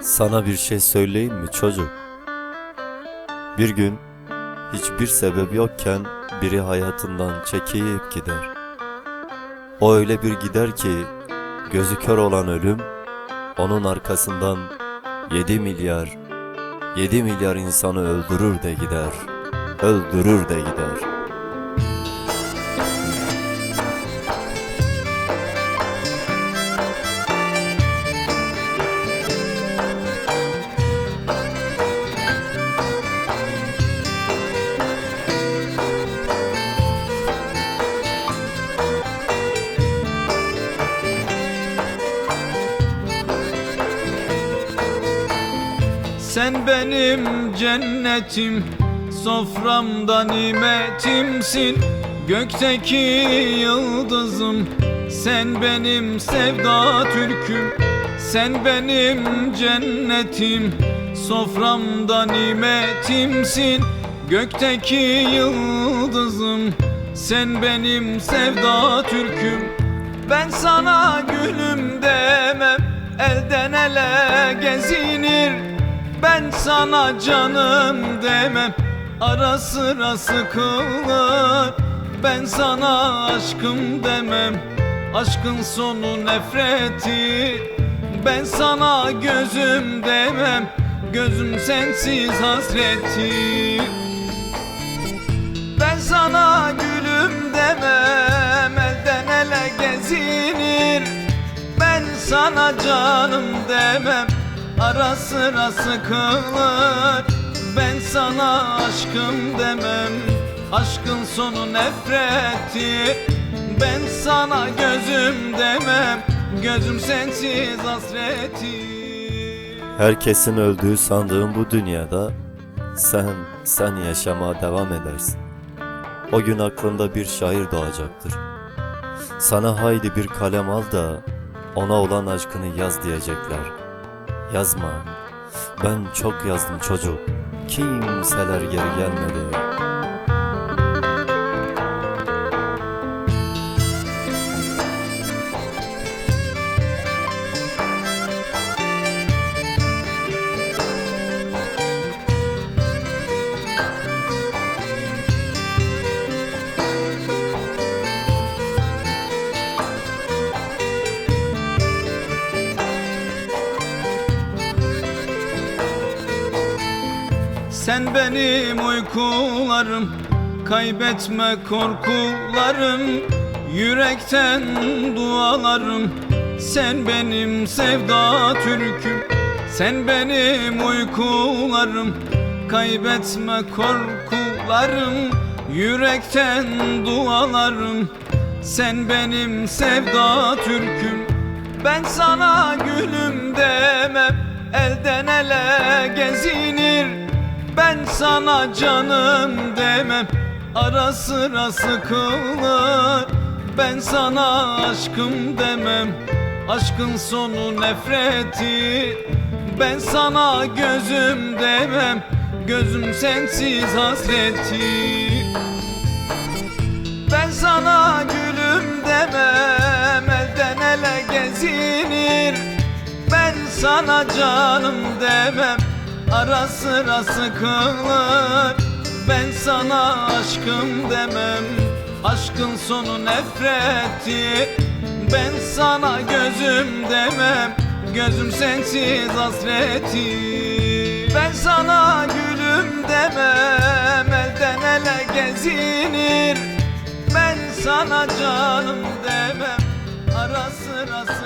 Sana bir şey söyleyeyim mi çocuk? Bir gün hiçbir sebep yokken biri hayatından çekip gider. O öyle bir gider ki gözü kör olan ölüm onun arkasından 7 milyar insanı öldürür de gider. Öldürür de gider. Sen benim cennetim, soframda nimetimsin. Gökteki yıldızım, sen benim sevda türküm. Sen benim cennetim, soframda nimetimsin. Gökteki yıldızım, sen benim sevda türküm. Ben sana gülüm demem, elden ele gezinir. Ben sana canım demem, ara sıra sıkılır. Ben sana aşkım demem, aşkın sonu nefreti. Ben sana gözüm demem, gözüm sensiz hasreti. Ben sana gülüm demem, elden ele gezinir. Ben sana canım demem, ara sıra sıkılır. Ben sana aşkım demem, aşkın sonu nefreti. Ben sana gözüm demem, gözüm sensiz hasreti. Herkesin öldüğü sandığın bu dünyada sen yaşamaya devam edersin. O gün aklında bir şair doğacaktır. Sana haydi bir kalem al da ona olan aşkını yaz diyecekler. Yazma, ben çok yazdım çocuk, kimseler geri gelmedi. Sen benim uykularım, kaybetme korkularım. Yürekten dualarım, sen benim sevda türküm. Sen benim uykularım, kaybetme korkularım. Yürekten dualarım, sen benim sevda türküm. Ben sana gülüm demem, elden ele gezinir. Ben sana canım demem, ara sıra sıkılır. Ben sana aşkım demem, aşkın sonu nefreti. Ben sana gözüm demem, gözüm sensiz hasreti. Ben sana gülüm demem, elden ele gezinir. Ben sana canım demem, ara sıra sıkılır. Ben sana aşkım demem, aşkın sonu nefreti. Ben sana gözüm demem, gözüm sensiz hasreti. Ben sana gülüm demem, elden ele gezinir. Ben sana canım demem, ara sıra